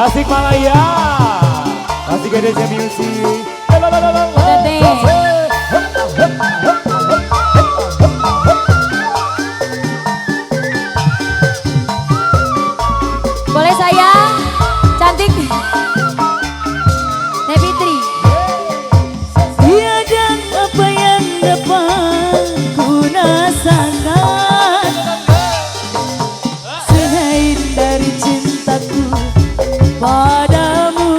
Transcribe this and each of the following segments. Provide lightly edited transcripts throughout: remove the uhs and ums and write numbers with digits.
Asik Malaya, asik Indonesia Music. Boleh saya cantik Nevitri. Tiada apa yang dapat ku rasakan selain dari cintaku padamu.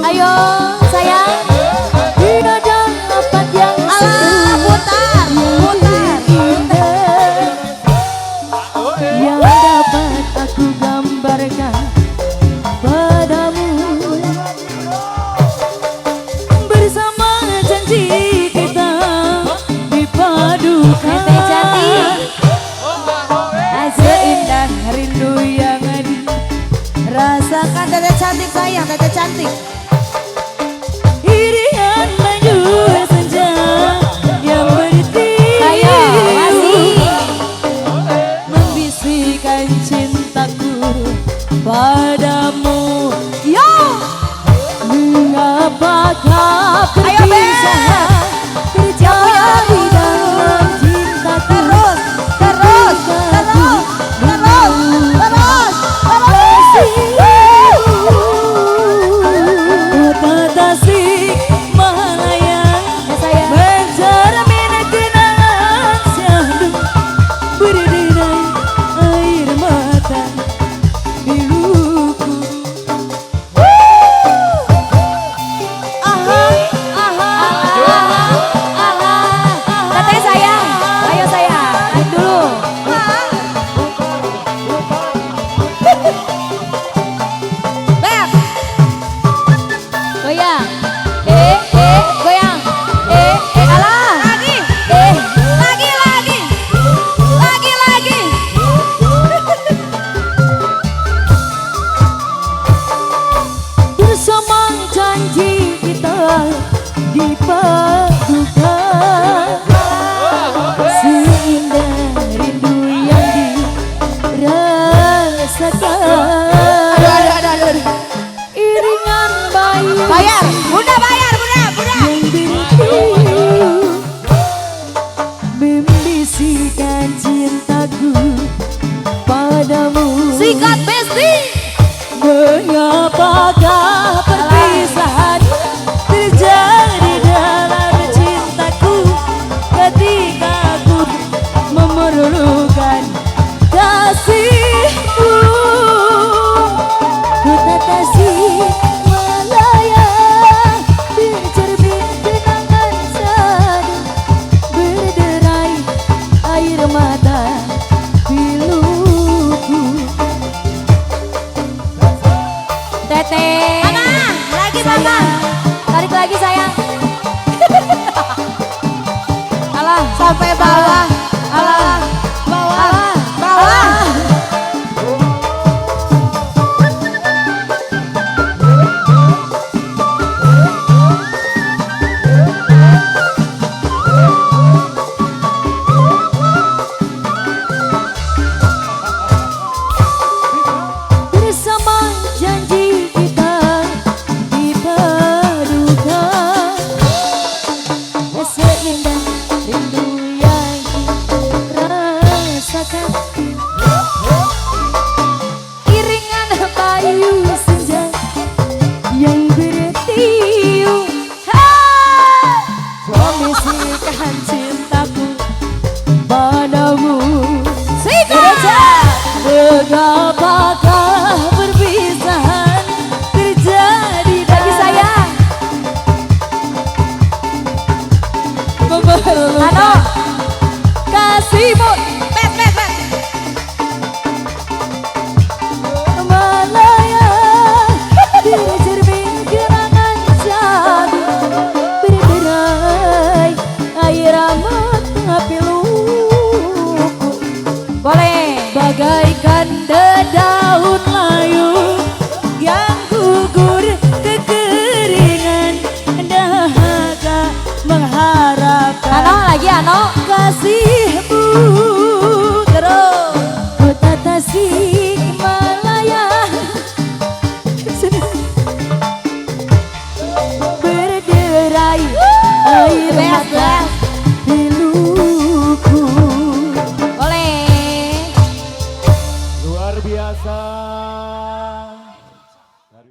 Ayo sayang. Tiada apa yang Putar, putar. indah yang dapat aku gambarkan padamu. Bersama janji kita dipadukan Teteh cantik. seindah rindu yang dirasakan. Teteh cantik sayang, teteh cantik. Irian maju senja yang bertiup Ayo, masih. membisikkan cintaku padamu. Yo. Mengapakah Ayo, Beb. perpisahan terjadi dalam cintaku? Terus, terus, terus. Kota Tasik Malaya Ya sayang. mencermin kenangan syahdu berderai air mata piluku. Teteh sayang. Ayo sayang, naik dulu. Beb. Goyang. Goyang. Alah. Lagi. Lagi. Bersama janji kita dipadukan seindah rindu yang dirasakan. Aduh. Iringan bayu Bayar. Bunda. yang bertiup membisikkan cintaku padamu. Sikat besti. Mengapakah perpisahan terjadi dalam cintaku ketika aku memerlukan kasihku? Kota Tasik Malaya bercermin kenangan syahdu berderai air mata piluku. Teteh. Mama. Tarik lagi sayang. Alah, sampai bawah.